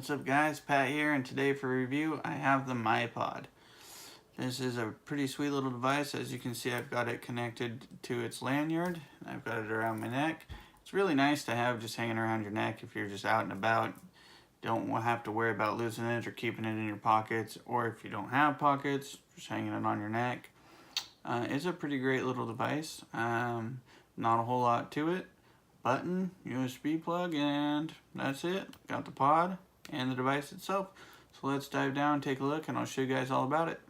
What's up guys, Pat here, and today for review I have the MiPod. This is a pretty sweet little device. As you can see, I've got it connected to its lanyard. I've got it around my neck. It's really nice to have just hanging around your neck if you're just out and about. Don't have to worry about losing it or keeping it in your pockets, or if you don't have pockets, just hanging it on your neck. It's a pretty great little device. Not a whole lot to it. Button, USB plug, and that's it. Got the pod and the device itself. So let's dive down, take a look, and I'll show you guys all about it.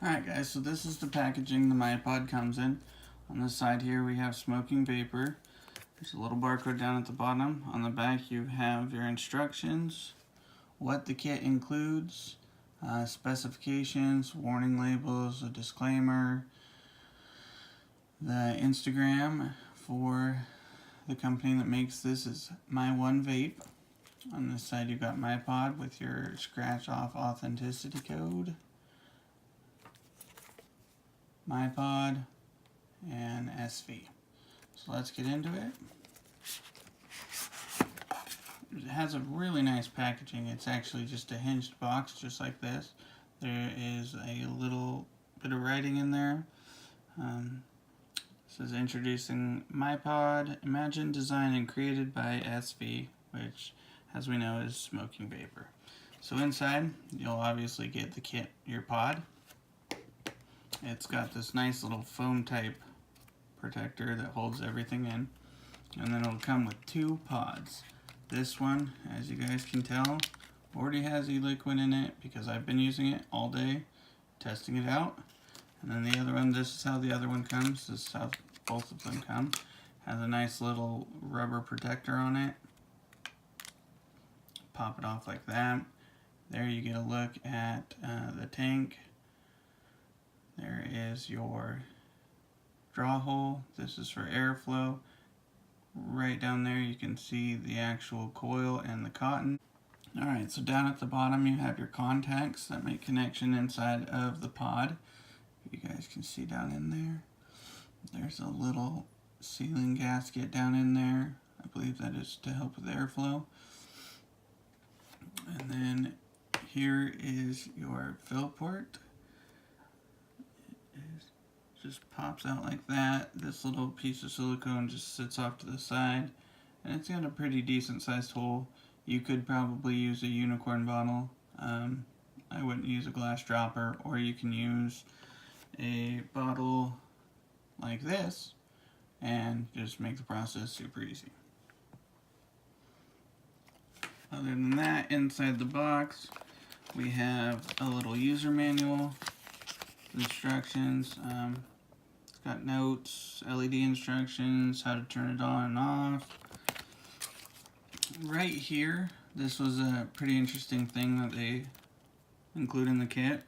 Alright guys, so this is the packaging the MiPod comes in. On the side here we have smoking vapor. There's a little barcode down at the bottom. On the back you have your instructions, what the kit includes, specifications, warning labels, a disclaimer, the Instagram for the company that makes this is My One Vape. On this side you've got MiPod with your scratch off authenticity code, MiPod, and SV. So let's get into it. It has a really nice packaging. It's actually just a hinged box just like this. There is a little bit of writing in there. This is introducing MiPod, imagined, designed, and created by SV, which, as we know, is smoking vapor. So inside, you'll obviously get the kit, your pod. It's got this nice little foam type protector that holds everything in. And then it'll come with two pods. This one, as you guys can tell, already has e-liquid in it because I've been using it all day, testing it out. And then the other one, this is how the other one comes. This is how both of them come. Has a nice little rubber protector on it. Pop it off like that. There you get a look at the tank. There is your draw hole. This is for airflow. Right down there you can see the actual coil and the cotton. Alright, so down at the bottom you have your contacts that make connection inside of the pod. You guys can see down in there. There's a little sealing gasket down in there. I believe that is to help with airflow. And then here is your fill port. It just pops out like that. This little piece of silicone just sits off to the side. And it's got a pretty decent sized hole. You could probably use a unicorn bottle. I wouldn't use a glass dropper, or you can use a bottle like this and just make the process super easy. Other than that, inside the box we have a little user manual, instructions. It's got notes, LED instructions, how to turn it on and off. Right here, this was a pretty interesting thing that they include in the kit.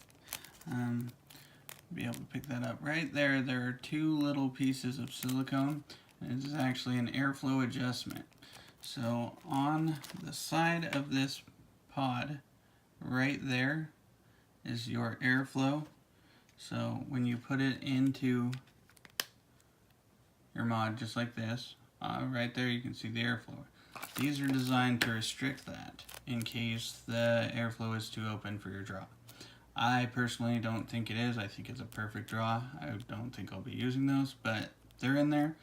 Be able to pick that up right there. There are two little pieces of silicone, and this is actually an airflow adjustment. So on the side of this pod right there is your airflow. So when you put it into your mod just like this, right there you can see the airflow. These are designed to restrict that in case the airflow is too open for your draw. I personally don't think it is. I think it's a perfect draw. I don't think I'll be using those, but they're in there.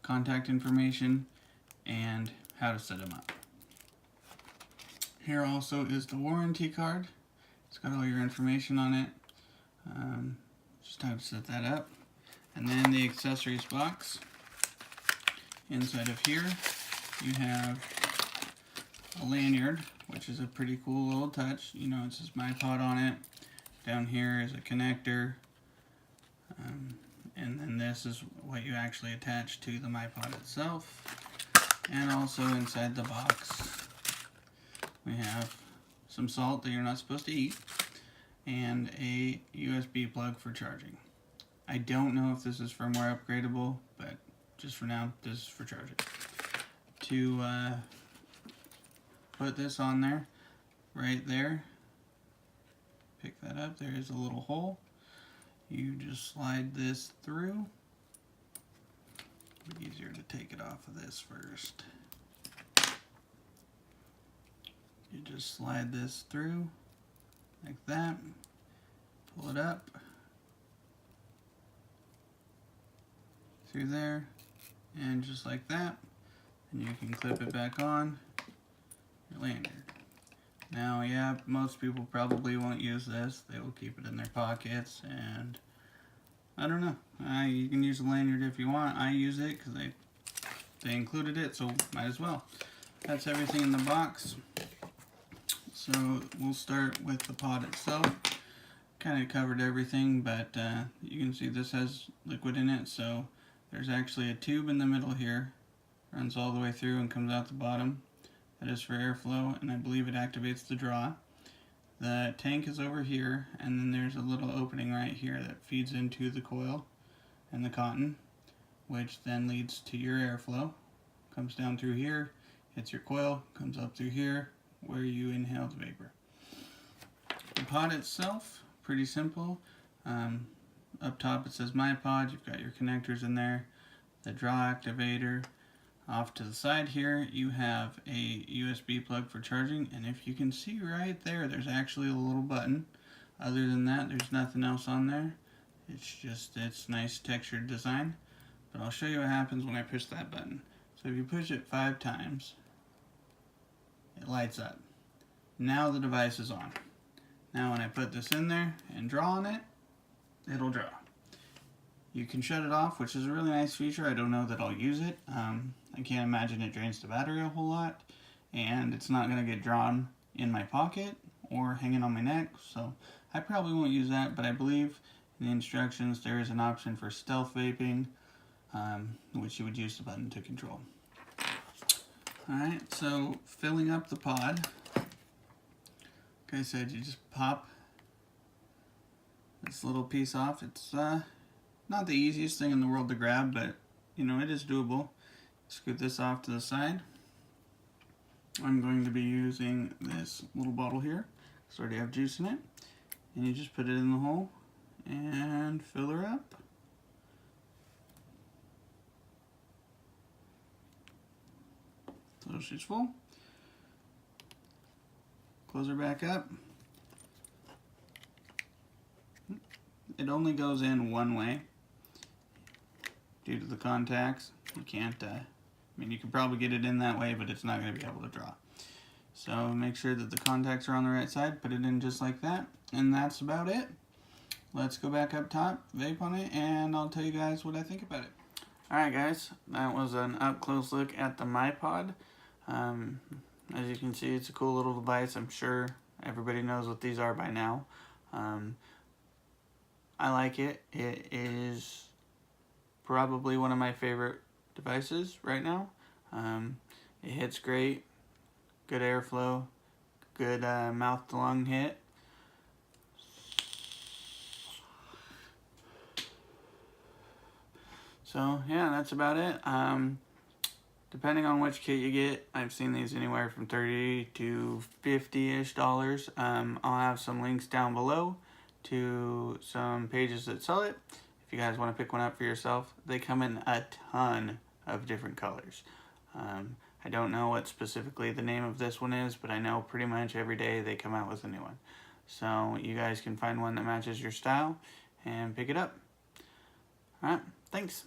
Contact information and how to set them up. Here also is the warranty card. It's got all your information on it. Just how to set that up. And then the accessories box. Inside of here you have a lanyard, which is a pretty cool little touch. You know, it says MiPod on it. Down here is a connector, and then this is what you actually attach to the MiPod itself. And also inside the box we have some salt that you're not supposed to eat, and a USB plug for charging. I don't know if this is firmware upgradable, but just for now, this is for charging. To put this on there, right there, pick that up, there is a little hole. You just slide this through. It'd be easier to take it off of this first. You just slide this through like that, pull it up through there, and just like that, and you can clip it back on your lanyard. Now, yeah, most people probably won't use this. They will keep it in their pockets, and I don't know. You can use a lanyard if you want. I use it because they included it, so might as well. That's everything in the box. So we'll start with the pod itself. Kind of covered everything, but you can see this has liquid in it, so there's actually a tube in the middle here. Runs all the way through and comes out the bottom. That is for airflow, and I believe it activates the draw. The tank is over here, and then there's a little opening right here that feeds into the coil and the cotton, which then leads to your airflow. Comes down through here, hits your coil, comes up through here, where you inhale the vapor. The pod itself, pretty simple. Up top it says MiPod, you've got your connectors in there, the draw activator. Off to the side here you have a USB plug for charging, and if you can see right there, there's actually a little button. Other than that, there's nothing else on there. It's nice textured design. But I'll show you what happens when I push that button. So if you push it 5 times, it lights up. Now the device is on. Now when I put this in there and draw on it, it'll draw. You can shut it off, which is a really nice feature. I don't know that I'll use it. I can't imagine it drains the battery a whole lot, and it's not going to get drawn in my pocket or hanging on my neck, so I probably won't use that, but I believe in the instructions there is an option for stealth vaping, which you would use the button to control. Alright, so filling up the pod, like I said, you just pop this little piece off. It's not the easiest thing in the world to grab, but you know, it is doable. Scoot this off to the side. I'm going to be using this little bottle here. It's already have juice in it. And you just put it in the hole and fill her up. So she's full. Close her back up. It only goes in one way due to the contacts. You can't, you can probably get it in that way, but it's not going to be able to draw. So make sure that the contacts are on the right side, put it in just like that, and that's about it. Let's go back up top, vape on it, and I'll tell you guys what I think about it. Alright guys, that was an up close look at the MiPod. As you can see, it's a cool little device. I'm sure everybody knows what these are by now. I like it. It is probably one of my favorite devices right now. It hits great, good airflow, good mouth to lung hit. So yeah, that's about it. Depending on which kit you get, I've seen these anywhere from $30 to $50-ish. I'll have some links down below to some pages that sell it. If you guys want to pick one up for yourself, they come in a ton of different colors. I don't know what specifically the name of this one is, but I know pretty much every day they come out with a new one. So you guys can find one that matches your style and pick it up. Alright, thanks.